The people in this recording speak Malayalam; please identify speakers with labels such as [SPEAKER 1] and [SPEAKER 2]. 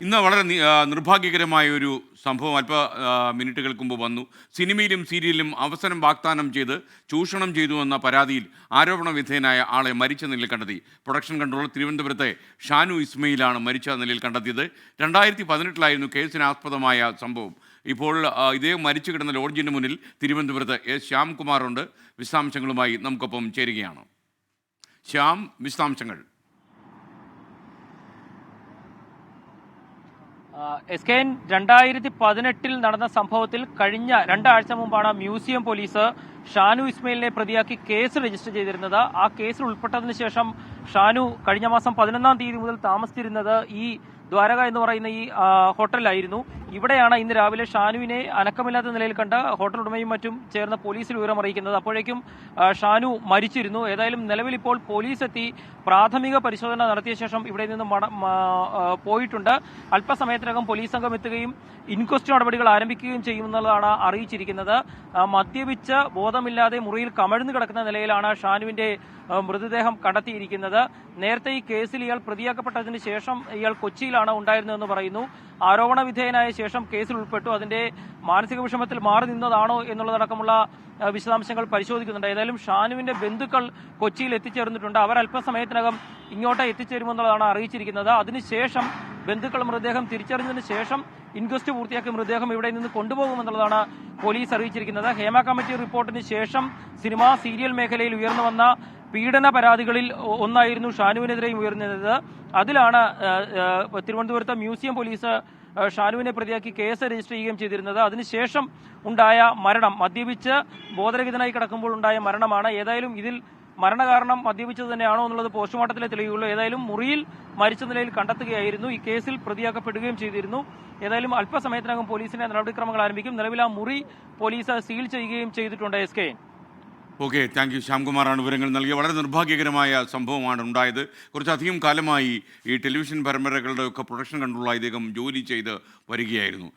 [SPEAKER 1] ഇന്ന് വളരെ നിർഭാഗ്യകരമായ ഒരു സംഭവം മിനിറ്റുകൾക്ക് മുമ്പ് വന്നു. സിനിമയിലും സീരിയലിലും അവസരം വാഗ്ദാനം ചെയ്ത് ചൂഷണം ചെയ്തു എന്ന പരാതിയിൽ ആരോപണ വിധേയനായ ആളെ മരിച്ച നിലയിൽ കണ്ടെത്തി. പ്രൊഡക്ഷൻ കൺട്രോളർ തിരുവനന്തപുരത്തെ ഷാനു ഇസ്മയിലാണ് മരിച്ച നിലയിൽ കണ്ടെത്തിയത്. 2018 കേസിനാസ്പദമായ സംഭവം. ഇപ്പോൾ ഇദ്ദേഹം മരിച്ചു കിടന്ന ലോഡ്ജിന് മുന്നിൽ തിരുവനന്തപുരത്ത് എസ് ശ്യാംകുമാറുണ്ട്. വിശദാംശങ്ങളുമായി നമുക്കൊപ്പം ചേരുകയാണ്. ശ്യാം, വിശദാംശങ്ങൾ.
[SPEAKER 2] SKN 2018 നടന്ന സംഭവത്തിൽ കഴിഞ്ഞ 2 ആഴ്ച മുമ്പാണ് മ്യൂസിയം പോലീസ് ഷാനു ഇസ്മയിലിനെ പ്രതിയാക്കി കേസ് രജിസ്റ്റർ ചെയ്തിരുന്നത്. ആ കേസിൽ ഉൾപ്പെട്ടതിന് ശേഷം ഷാനു കഴിഞ്ഞ മാസം 11-ാം തീയതി മുതൽ താമസിച്ചിരുന്നത് ഈ ദ്വാരക എന്ന് പറയുന്ന ഈ ഹോട്ടലിലായിരുന്നു. ഇവിടെയാണ് ഇന്ന് രാവിലെ ഷാനുവിനെ അനക്കമില്ലാത്ത നിലയിൽ കണ്ട് ഹോട്ടൽ ഉടമയും മറ്റും ചേർന്ന് പോലീസിൽ വിവരം അറിയിക്കുന്നത്. അപ്പോഴേക്കും ഷാനു മരിച്ചിരുന്നു. ഏതായാലും നിലവിൽ ഇപ്പോൾ പോലീസ് എത്തി പ്രാഥമിക പരിശോധന നടത്തിയ ശേഷം ഇവിടെ നിന്ന് പോയിട്ടുണ്ട്. അല്പസമയത്തിനകം പോലീസ് സംഘം എത്തുകയും ഇൻക്വസ്റ്റ് നടപടികൾ ആരംഭിക്കുകയും ചെയ്യുമെന്നുള്ളതാണ് അറിയിച്ചിരിക്കുന്നത്. മദ്യപിച്ച് ബോധമില്ലാതെ മുറിയിൽ കമഴ്ന്നു കിടക്കുന്ന നിലയിലാണ് ഷാനുവിന്റെ മൃതദേഹം കണ്ടെത്തിയിരിക്കുന്നത്. നേരത്തെ ഈ കേസിൽ ഇയാൾ പ്രതിയാക്കപ്പെട്ടതിന് ശേഷം ഇയാൾ കൊച്ചിയിലാണ് ഉണ്ടായിരുന്നതെന്ന് പറയുന്നു. ആരോപണ വിധേയനായ ശേഷം കേസിൽ ഉൾപ്പെട്ടു. അതിന്റെ മാനസിക വിഷമത്തിൽ മാറി നിന്നതാണോ എന്നുള്ളതടക്കമുള്ള വിശദാംശങ്ങൾ പരിശോധിക്കുന്നുണ്ട്. ഏതായാലും ഷാനുവിന്റെ ബന്ധുക്കൾ കൊച്ചിയിൽ എത്തിച്ചേർന്നിട്ടുണ്ട്. അവർ അല്പസമയത്തിനകം ഇങ്ങോട്ട് എത്തിച്ചേരുമെന്നുള്ളതാണ് അറിയിച്ചിരിക്കുന്നത്. അതിനുശേഷം ബന്ധുക്കൾ മൃതദേഹം തിരിച്ചറിഞ്ഞതിന് ശേഷം ഇൻക്വസ്റ്റ് പൂർത്തിയാക്കി മൃതദേഹം ഇവിടെ നിന്ന് കൊണ്ടുപോകുമെന്നുള്ളതാണ് പോലീസ് അറിയിച്ചിരിക്കുന്നത്. ഹേമ കമ്മിറ്റി റിപ്പോർട്ടിന് ശേഷം സിനിമാ സീരിയൽ മേഖലയിൽ ഉയർന്നു വന്ന പീഡന പരാതികളിൽ ഒന്നായിരുന്നു ഷാനുവിനെതിരെയും ഉയർന്നത്. അതിലാണ് തിരുവനന്തപുരത്തെ മ്യൂസിയം പോലീസ് ഷാനുവിനെ പ്രതിയാക്കി കേസ് രജിസ്റ്റർ ചെയ്യുകയും ചെയ്തിരുന്നത്. അതിനുശേഷം ഉണ്ടായ മരണം, മദ്യപിച്ച് ബോധരഹിതനായി കിടക്കുമ്പോൾ ഉണ്ടായ മരണമാണ്. ഏതായാലും ഇതിൽ മരണകാരണം മദ്യപിച്ചത് തന്നെയാണോ എന്നുള്ളത് പോസ്റ്റ്മോർട്ടത്തിലെ തെളിവുള്ളൂ. ഏതായാലും മുറിയിൽ മരിച്ച നിലയിൽ കണ്ടെത്തുകയായിരുന്നു. ഈ കേസിൽ പ്രതിയാക്കപ്പെടുകയും ചെയ്തിരുന്നു. ഏതായാലും അല്പസമയത്തിനകം പോലീസിന്റെ നടപടിക്രമങ്ങൾ ആരംഭിക്കും. നിലവിൽ ആ മുറി പോലീസ് സീൽ ചെയ്യുകയും ചെയ്തിട്ടുണ്ട്. SKN.
[SPEAKER 1] Okay, thank you. ശ്യാംകുമാറാണ് വിവരങ്ങൾ നൽകിയ. വളരെ നിർഭാഗ്യകരമായ സംഭവമാണ് ഉണ്ടായത്. കുറച്ചധികം കാലമായി ഈ ടെലിവിഷൻ പരമ്പരകളുടെ ഒക്കെ പ്രൊഡക്ഷൻ കൺട്രോളായി ഇദ്ദേഹം ജോലി ചെയ്ത് വരികയായിരുന്നു.